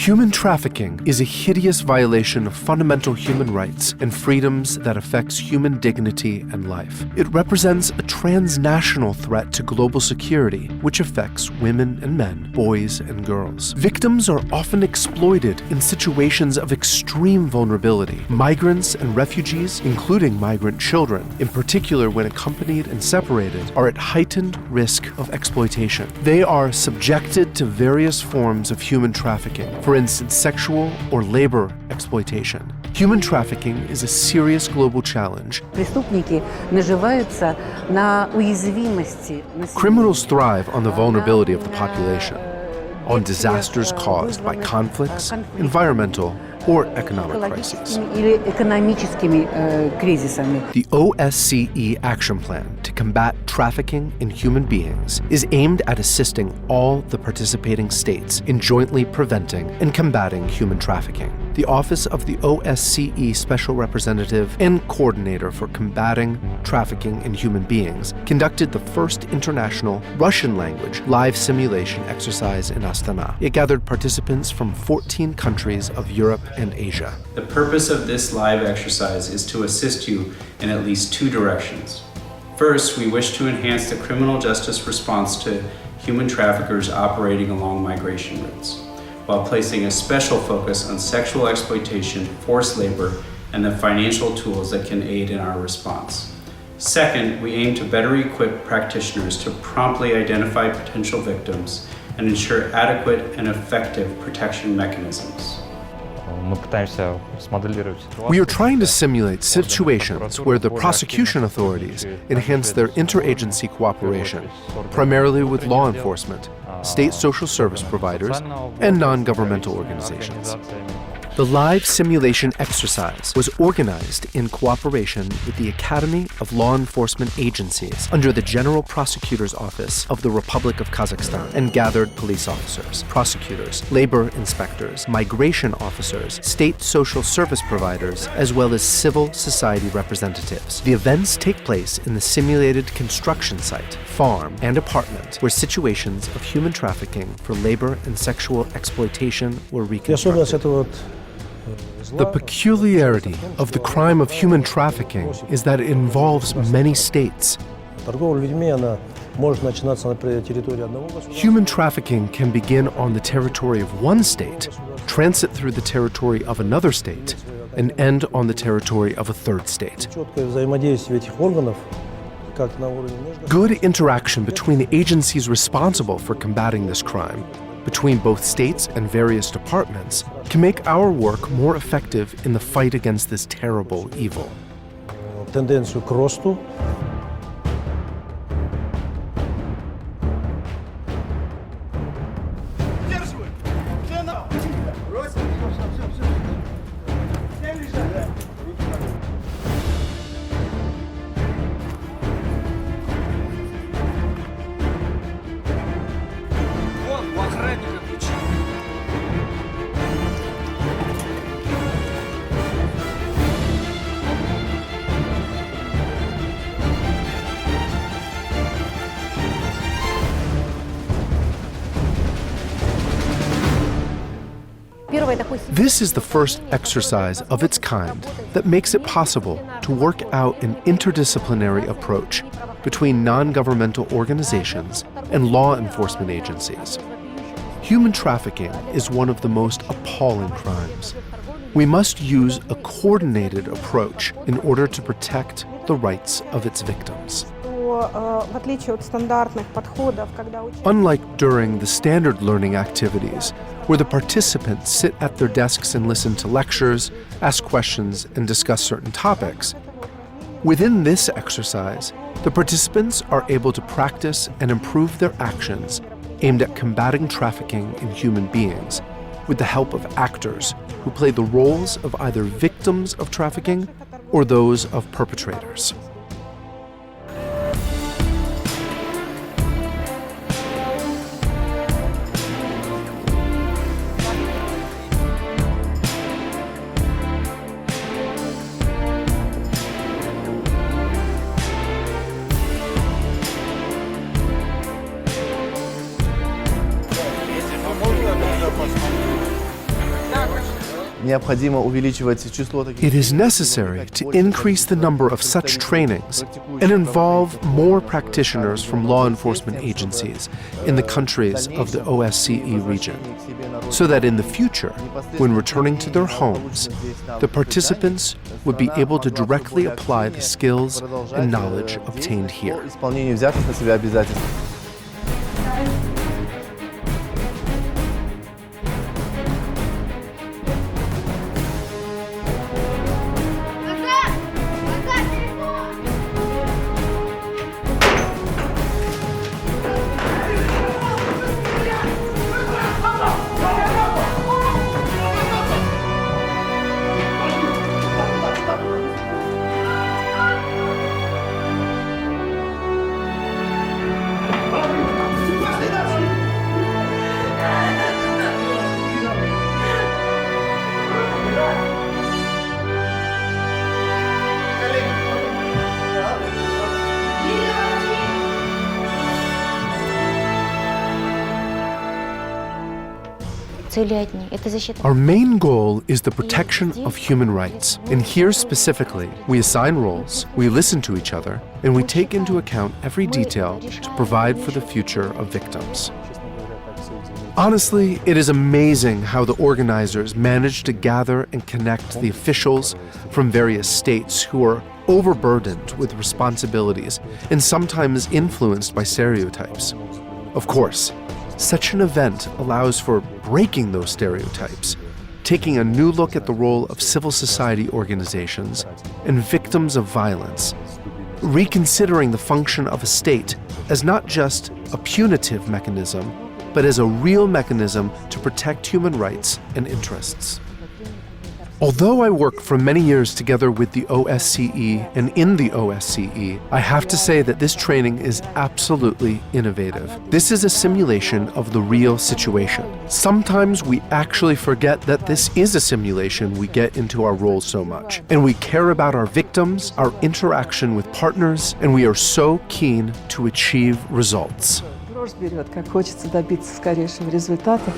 Human trafficking is a hideous violation of fundamental human rights and freedoms that affects human dignity and life. It represents a transnational threat to global security, which affects women and men, boys and girls. Victims are often exploited in situations of extreme vulnerability. Migrants and refugees, including migrant children, in particular when accompanied and separated, are at heightened risk of exploitation. They are subjected to various forms of human trafficking, for instance, sexual or labor exploitation. Human trafficking is a serious global challenge. Criminals thrive on the vulnerability of the population, on disasters caused by conflicts, environmental, or economic crises. The OSCE Action Plan to combat trafficking in human beings is aimed at assisting all the participating states in jointly preventing and combating human trafficking. The Office of the OSCE Special Representative and Coordinator for Combating Trafficking in Human Beings conducted the first international Russian-language live simulation exercise in Astana. It gathered participants from 14 countries of Europe and Asia. The purpose of this live exercise is to assist you in at least two directions. First, we wish to enhance the criminal justice response to human traffickers operating along migration routes, while placing a special focus on sexual exploitation, forced labor, and the financial tools that can aid in our response. Second, we aim to better equip practitioners to promptly identify potential victims and ensure adequate and effective protection mechanisms. We are trying to simulate situations where the prosecution authorities enhance their interagency cooperation, primarily with law enforcement, state social service providers, and non-governmental organizations. The live simulation exercise was organized in cooperation with the Academy of Law Enforcement Agencies under the General Prosecutor's Office of the Republic of Kazakhstan and gathered police officers, prosecutors, labor inspectors, migration officers, state social service providers, as well as civil society representatives. The events take place in the simulated construction site, farm, and apartment where situations of human trafficking for labor and sexual exploitation were reconstructed. The peculiarity of the crime of human trafficking is that it involves many states. Human trafficking can begin on the territory of one state, transit through the territory of another state, and end on the territory of a third state. Good interaction between the agencies responsible for combating this crime, between both states and various departments, can make our work more effective in the fight against this terrible evil. This is the first exercise of its kind that makes it possible to work out an interdisciplinary approach between non-governmental organizations and law enforcement agencies. Human trafficking is one of the most appalling crimes. We must use a coordinated approach in order to protect the rights of its victims. Unlike during the standard learning activities, where the participants sit at their desks and listen to lectures, ask questions, and discuss certain topics, within this exercise, the participants are able to practice and improve their actions aimed at combating trafficking in human beings with the help of actors who play the roles of either victims of trafficking or those of perpetrators. It is necessary to increase the number of such trainings and involve more practitioners from law enforcement agencies in the countries of the OSCE region, so that in the future, when returning to their homes, the participants would be able to directly apply the skills and knowledge obtained here. Our main goal is the protection of human rights. And here specifically, we assign roles, we listen to each other, and we take into account every detail to provide for the future of victims. Honestly, it is amazing how the organizers managed to gather and connect the officials from various states who are overburdened with responsibilities and sometimes influenced by stereotypes. Of course, such an event allows for breaking those stereotypes, taking a new look at the role of civil society organizations and victims of violence, reconsidering the function of a state as not just a punitive mechanism, but as a real mechanism to protect human rights and interests. Although I worked for many years together with the OSCE and in the OSCE, I have to say that this training is absolutely innovative. This is a simulation of the real situation. Sometimes we actually forget that this is a simulation we get into our roles so much. And we care about our victims, our interaction with partners, and we are so keen to achieve results. Дрожь берет, как хочется добиться скорейшего результата.